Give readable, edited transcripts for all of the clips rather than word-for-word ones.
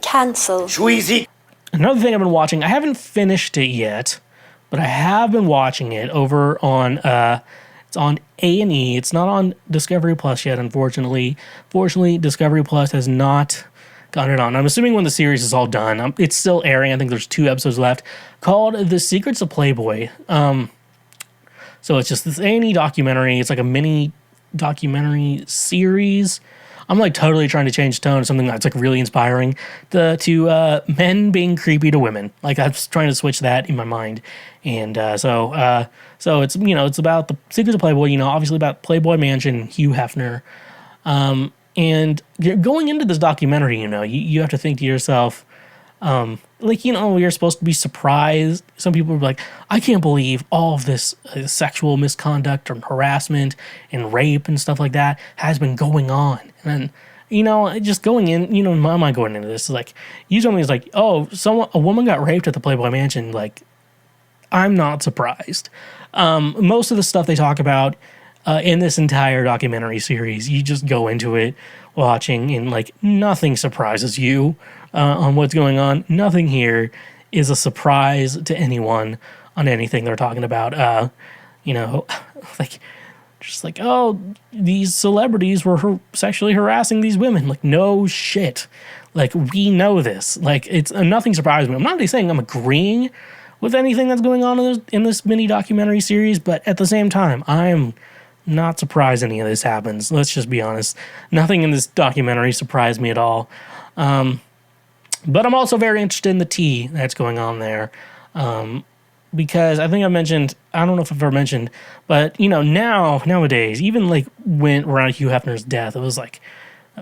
Cancelled. Schweezy. Another thing I've been watching, I haven't finished it yet, but I have been watching it over on, it's on A&E. It's not on Discovery Plus yet, unfortunately. Fortunately, Discovery Plus has not gotten it on. I'm assuming when the series is all done, it's still airing. I think there's 2 episodes left, called The Secrets of Playboy. So it's just this A&E documentary. It's like a mini documentary series. I'm like totally trying to change tone to something that's like really inspiring to men being creepy to women. Like I was trying to switch that in my mind. And so it's, it's about the Secrets of Playboy, obviously about Playboy Mansion, Hugh Hefner. And going into this documentary, you have to think to yourself, you're supposed to be surprised. Some people are like, I can't believe all of this sexual misconduct and harassment and rape and stuff like that has been going on. And then, just going in, in my mind going into this is like, you told me it's like, oh, a woman got raped at the Playboy Mansion. Like, I'm not surprised. Most of the stuff they talk about in this entire documentary series, you just go into it watching and like nothing surprises you on what's going on. Nothing here is a surprise to anyone on anything they're talking about. Oh, these celebrities were sexually harassing these women. Like, no shit. Like, we know this. Like, it's nothing surprised me. I'm not really saying I'm agreeing with anything that's going on in this mini documentary series, but at the same time, I'm not surprised any of this happens. Let's just be honest. Nothing in this documentary surprised me at all. But I'm also very interested in the tea that's going on there. Because I think I don't know if I've ever mentioned, but, nowadays, even like when around Hugh Hefner's death, it was like,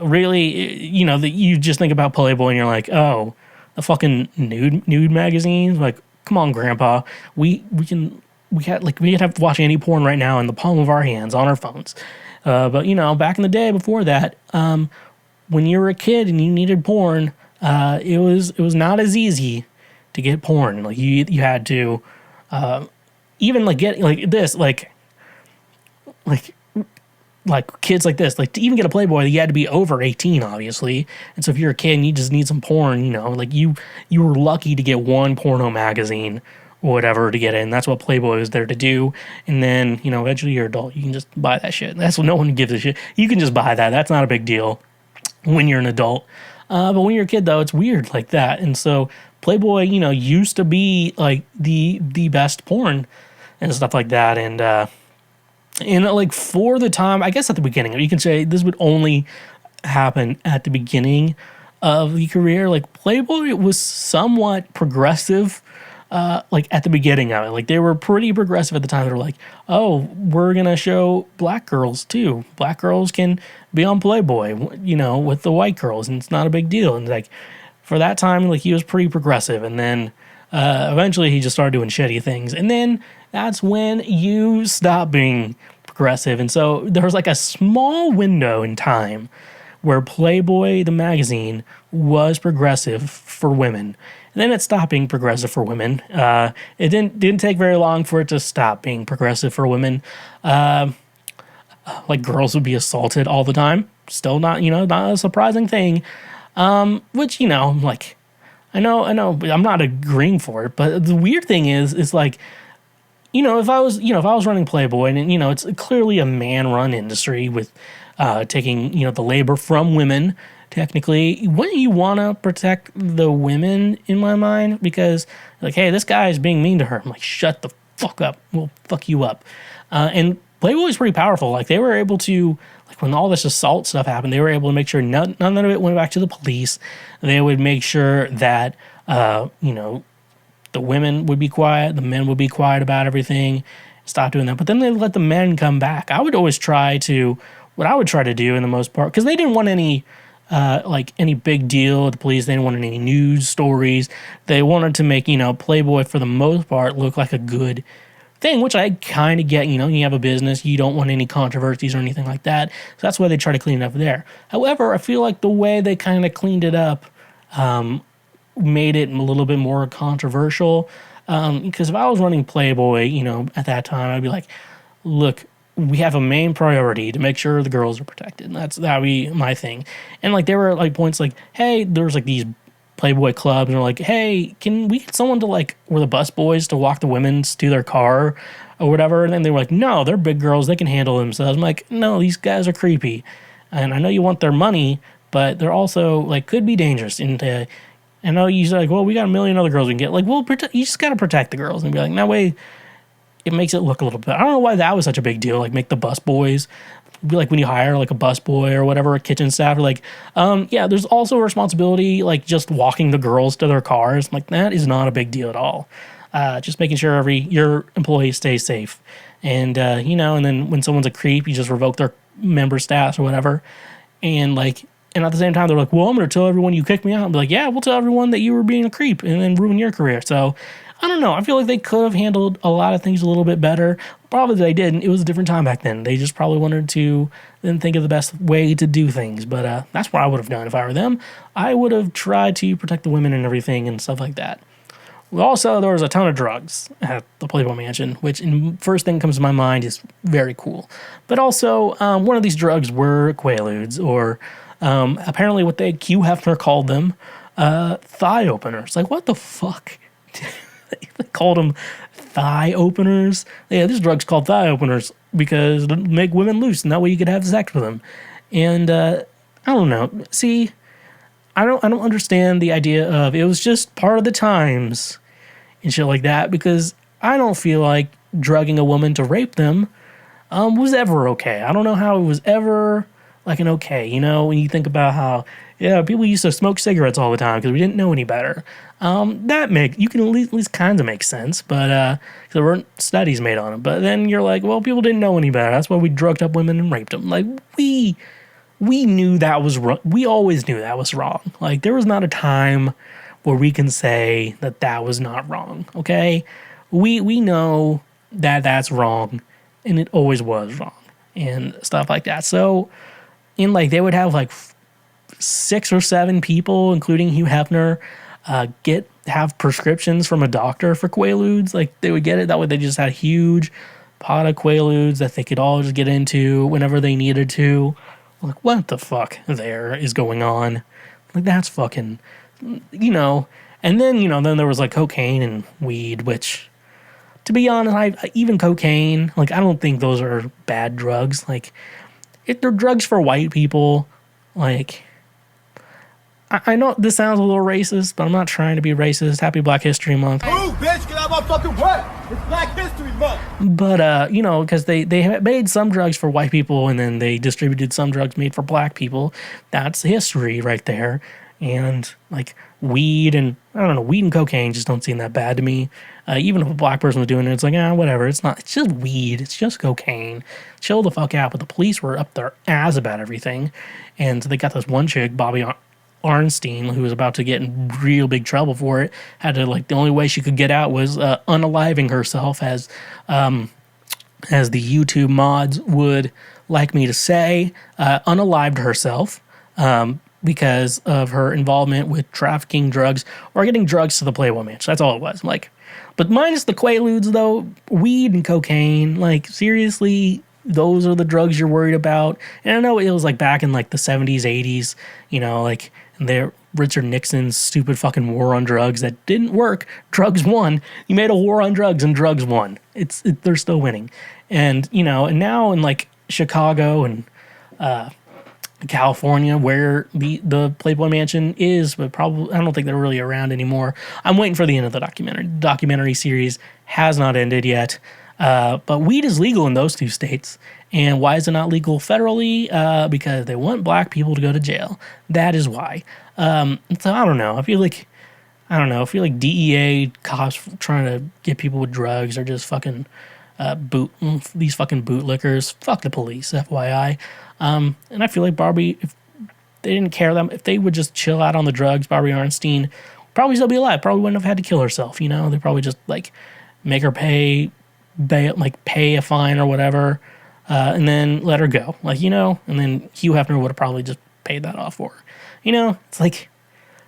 really, you just think about Playboy and you're like, oh, the fucking nude magazines? Like, come on, Grandpa. We could have to watch any porn right now in the palm of our hands on our phones. But back in the day before that, when you were a kid and you needed porn, it was not as easy to get porn. Like you had to, even like get like this, like kids like this, like to even get a Playboy, you had to be over 18, obviously. And so if you're a kid and you just need some porn, like you were lucky to get one porno magazine or whatever to get in. That's what Playboy was there to do. And then, eventually you're an adult. You can just buy that shit. That's what no one gives a shit. You can just buy that. That's not a big deal when you're an adult. But when you're a kid, though, it's weird like that. And so Playboy, used to be like the best porn and stuff like that. And like for the time, I guess at the beginning, you can say this would only happen at the beginning of the career. Like Playboy was somewhat progressive. Like at the beginning of it, like they were pretty progressive at the time. They were like, oh, we're going to show black girls too. Black girls can be on Playboy, with the white girls, and it's not a big deal. And like for that time, like he was pretty progressive. And then eventually he just started doing shitty things. And then that's when you stop being progressive. And so there was like a small window in time where Playboy, the magazine, was progressive for women. And then it stopped being progressive for women. It didn't take very long for it to stop being progressive for women. Like girls would be assaulted all the time. Still not a surprising thing. Which, like, I know, but I'm not agreeing for it. But the weird thing is like, if I was running Playboy and, it's clearly a man-run industry with taking, the labor from women. Technically, wouldn't you want to protect the women, in my mind? Because, like, hey, this guy is being mean to her. I'm like, shut the fuck up. We'll fuck you up. And Playboy's pretty powerful. Like, they were able to, like, when all this assault stuff happened, they were able to make sure none of it went back to the police. They would make sure that, the women would be quiet, the men would be quiet about everything, stop doing that. But then they let the men come back. What I would try to do in the most part, because they didn't want any big deal with the police. They didn't want any news stories. They wanted to make, Playboy for the most part look like a good thing, which I kind of get. You have a business, you don't want any controversies or anything like that. So that's why they try to clean it up there. However, I feel like the way they kind of cleaned it up made it a little bit more controversial. Because if I was running Playboy, at that time, I'd be like, look, we have a main priority to make sure the girls are protected. That would be my thing. And like there were like points like, hey, there's like these Playboy clubs and are like, hey, can we get someone to like, we're the bus boys to walk the women to their car or whatever? And then they were like, no, they're big girls. They can handle themselves. I'm like, no, these guys are creepy. And I know you want their money, but they're also like, could be dangerous. And I know you're like, well, we got a million other girls we can get. Like, well, you just got to protect the girls and be like, that way it makes it look a little bit. I don't know why that was such a big deal. Like, make the bus boys be like when you hire like a bus boy or whatever, a kitchen staff, or like, yeah, there's also a responsibility like just walking the girls to their cars. Like, that is not a big deal at all. Just making sure your employee stays safe, and and then when someone's a creep, you just revoke their member status or whatever, and like. And at the same time, they're like, well, I'm going to tell everyone you kicked me out. I'm like, yeah, we'll tell everyone that you were being a creep and then ruin your career. So, I don't know. I feel like they could have handled a lot of things a little bit better. Probably they didn't. It was a different time back then. They just probably wanted to then think of the best way to do things. But that's what I would have done if I were them. I would have tried to protect the women and everything and stuff like that. Also, there was a ton of drugs at the Playboy Mansion, which first thing comes to my mind is very cool. But also, one of these drugs were Quaaludes, or apparently what Hugh Hefner called them, thigh openers. Like, what the fuck? They called them thigh openers. Yeah, this drug's called thigh openers because it make women loose, and that way you could have sex with them. And I don't know. See, I don't understand the idea of it was just part of the times and shit like that, because I don't feel like drugging a woman to rape them was ever okay. I don't know how it was ever like an okay. You know, when you think about how people used to smoke cigarettes all the time because we didn't know any better. You can at least kind of make sense, but there weren't studies made on it. But then you're like, well, people didn't know any better. That's why we drugged up women and raped them. Like we knew that was wrong. We always knew that was wrong. Like, there was not a time where we can say that that was not wrong, okay? We know that that's wrong, and it always was wrong, and stuff like that. So, they would have, 6 or 7 people, including Hugh Hefner, have prescriptions from a doctor for Quaaludes. Like, they would get it. That way they just had a huge pot of Quaaludes that they could all just get into whenever they needed to. Like, what the fuck there is going on? Like, that's fucking, And then, then there was, cocaine and weed, which, to be honest, even cocaine, I don't think those are bad drugs. Like, if they're drugs for white people, I know this sounds a little racist, but I'm not trying to be racist. Happy Black History Month. Move, bitch! Get out of my fucking way! It's Black History Month! But, because they made some drugs for white people and then they distributed some drugs made for black people. That's history right there. And, weed and, I don't know, weed and cocaine just don't seem that bad to me. Even if a black person was doing it, it's like, whatever. It's just weed. It's just cocaine. Chill the fuck out. But the police were up their ass about everything. And so they got this one chick, Bobby Arnstein, who was about to get in real big trouble for it, had to, the only way she could get out was unaliving herself, as the YouTube mods would like me to say, unalived herself because of her involvement with trafficking drugs or getting drugs to the Playboy Mansion. That's all it was. But minus the Quaaludes, though, weed and cocaine, seriously, those are the drugs you're worried about. And I know it was back in the 70s, 80s, and Richard Nixon's stupid fucking war on drugs that didn't work. Drugs won. You made a war on drugs and drugs won. They're still winning. And, and now in Chicago and California, where the Playboy Mansion is, but probably, I don't think they're really around anymore. I'm waiting for the end of the documentary. The documentary series has not ended yet. But weed is legal in those 2 states. And why is it not legal federally? Because they want black people to go to jail. That is why. So I don't know. I feel like DEA cops trying to get people with drugs are just fucking these fucking bootlickers. Fuck the police, FYI. And I feel like Barbie, if they didn't care them, if they would just chill out on the drugs, Barbie Arnstein would probably still be alive. Probably wouldn't have had to kill herself. They probably just make her pay a fine or whatever, and then let her go. And then Hugh Hefner would have probably just paid that off for her.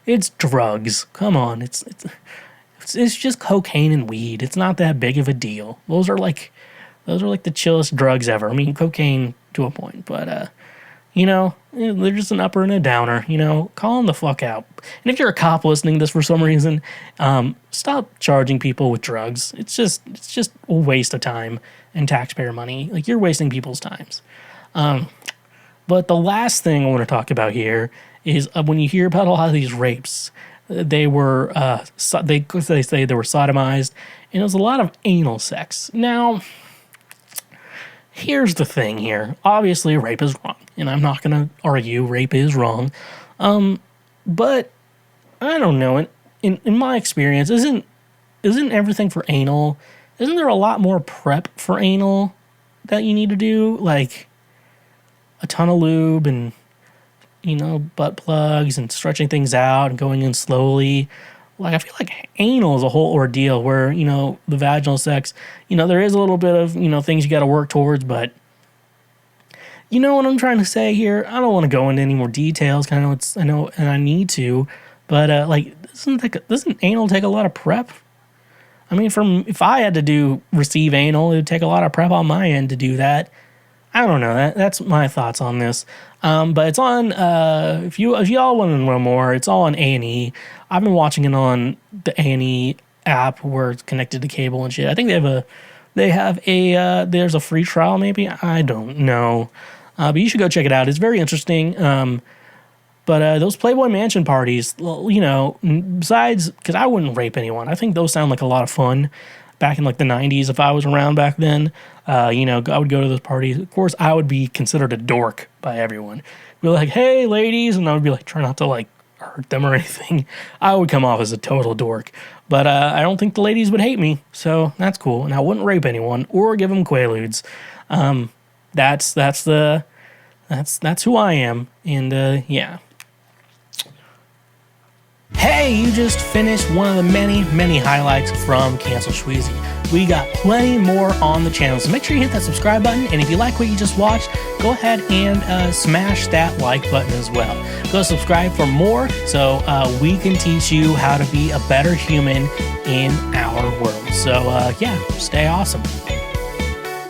It's drugs. Come on, it's just cocaine and weed. It's not that big of a deal. Those are the chillest drugs ever. I mean, cocaine to a point, but You know, they're just an upper and a downer. You know, call them the fuck out. And if you're a cop listening to this for some reason, stop charging people with drugs. It's just a waste of time and taxpayer money. Like, you're wasting people's times. But the last thing I want to talk about here is when you hear about a lot of these rapes, they were they say they were sodomized, and it was a lot of anal sex. Now, here's the thing here. Obviously, rape is wrong, and I'm not going to argue rape is wrong. But I don't know. In my experience, isn't everything for anal? Isn't there a lot more prep for anal that you need to do? Like a ton of lube and, you know, butt plugs and stretching things out and going in slowly. Like, I feel like anal is a whole ordeal where, you know, the vaginal sex, you know, there is a little bit of, you know, things you got to work towards, but you know what I'm trying to say here? I don't want to go into any more details. I know, and I need to, but like, doesn't anal take a lot of prep? I mean, if I had to receive anal, it would take a lot of prep on my end to do that. I don't know. That's my thoughts on this. But it's on. If y'all want to know more, it's all on A&E. I've been watching it on the A&E app where it's connected to cable and shit. I think there's a free trial. Maybe, I don't know. But you should go check it out. It's very interesting. But those Playboy Mansion parties, you know, besides, because I wouldn't rape anyone. I think those sound like a lot of fun. Back in like the 90s, if I was around back then, you know, I would go to those parties. Of course, I would be considered a dork by everyone. Be like, hey, ladies. And I would be like, try not to like hurt them or anything. I would come off as a total dork. But I don't think the ladies would hate me. So that's cool. And I wouldn't rape anyone or give them quaaludes. That's who I am. And yeah. Hey, you just finished one of the many, many highlights from Cancel Schweezy. We got plenty more on the channel, so make sure you hit that subscribe button, and if you like what you just watched, go ahead and smash that like button as well. Go subscribe for more so we can teach you how to be a better human in our world. So yeah, stay awesome.